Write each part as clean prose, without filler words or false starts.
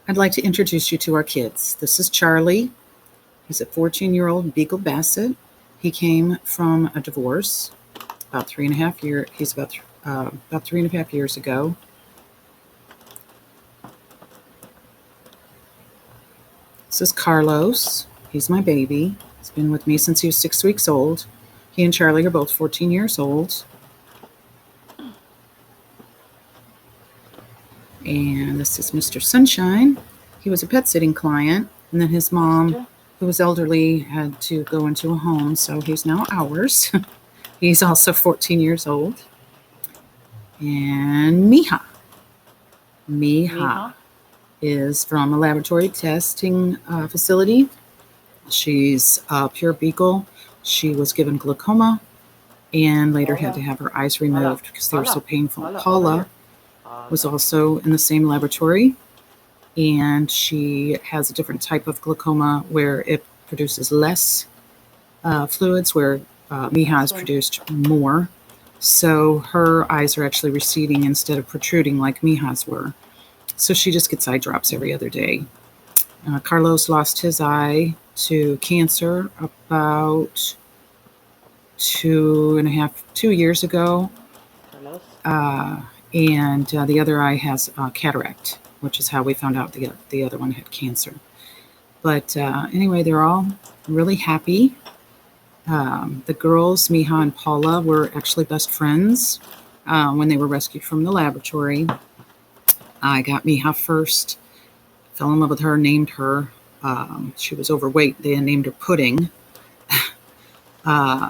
I'd like to introduce you to our kids. This is Charlie. He's a 14-year-old Beagle Basset. He came from a divorce about 3.5 years. He's about 3.5 years ago. This is Carlos. He's my baby. He's been with me since he was 6 weeks old. He and Charlie are both 14 years old. And this is Mr. Sunshine. He was a pet sitting client, and then his mom, who was elderly, had to go into a home, so he's now ours. He's also 14 years old. And Miha. Miha is from a laboratory testing facility. She's a pure Beagle. She was given glaucoma and later had to have her eyes removed because they were so painful. Paula was also in the same laboratory, and she has a different type of glaucoma where it produces less fluids, where Miha has produced more. So her eyes are actually receding instead of protruding like Miha's were. So she just gets eye drops every other day. Carlos lost his eye to cancer about 2 years ago. And the other eye has cataract, which is how we found out the other one had cancer. But anyway, they're all really happy. The girls, Miha and Paula, were actually best friends when they were rescued from the laboratory. I got Miha first, fell in love with her, named her. She was overweight. They named her Pudding.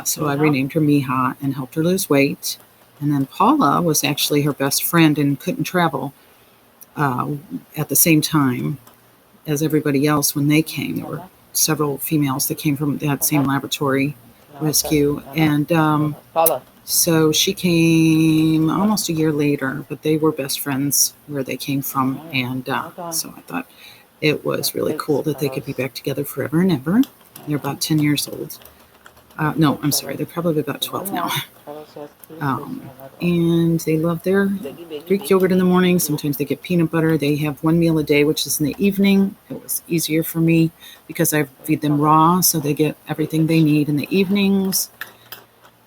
So I renamed her Miha and helped her lose weight. And then Paula was actually her best friend and couldn't travel at the same time as everybody else when they came. There were several females that came from that same laboratory rescue. And so she came almost a year later, but they were best friends where they came from. And so I thought it was really cool that they could be back together forever and ever. They're about 10 years old. No, I'm sorry. They're probably about 12 now. And they love their Greek yogurt in the morning. Sometimes they get peanut butter. They have one meal a day, which is in the evening. It was easier for me because I feed them raw, so they get everything they need in the evenings.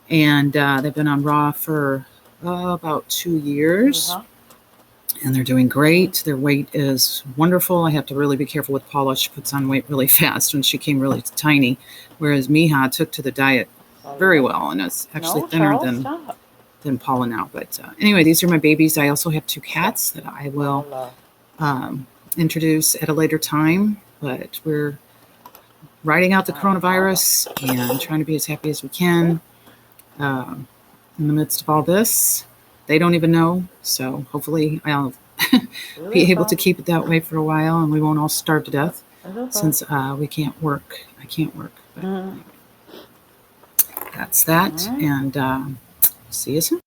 And they've been on raw for about 2 years. And they're doing great. Their weight is wonderful. I have to really be careful with Paula. She puts on weight really fast when she came really tiny, whereas Miha took to the diet very well and is actually thinner than Paula now. But anyway, these are my babies. I also have 2 cats that I will introduce at a later time. But we're riding out the coronavirus and trying to be as happy as we can in the midst of all this. They don't even know, so hopefully I'll be able to keep it that way for a while, and we won't all starve to death since we can't work. I can't work. But anyway, that's that, and see you soon.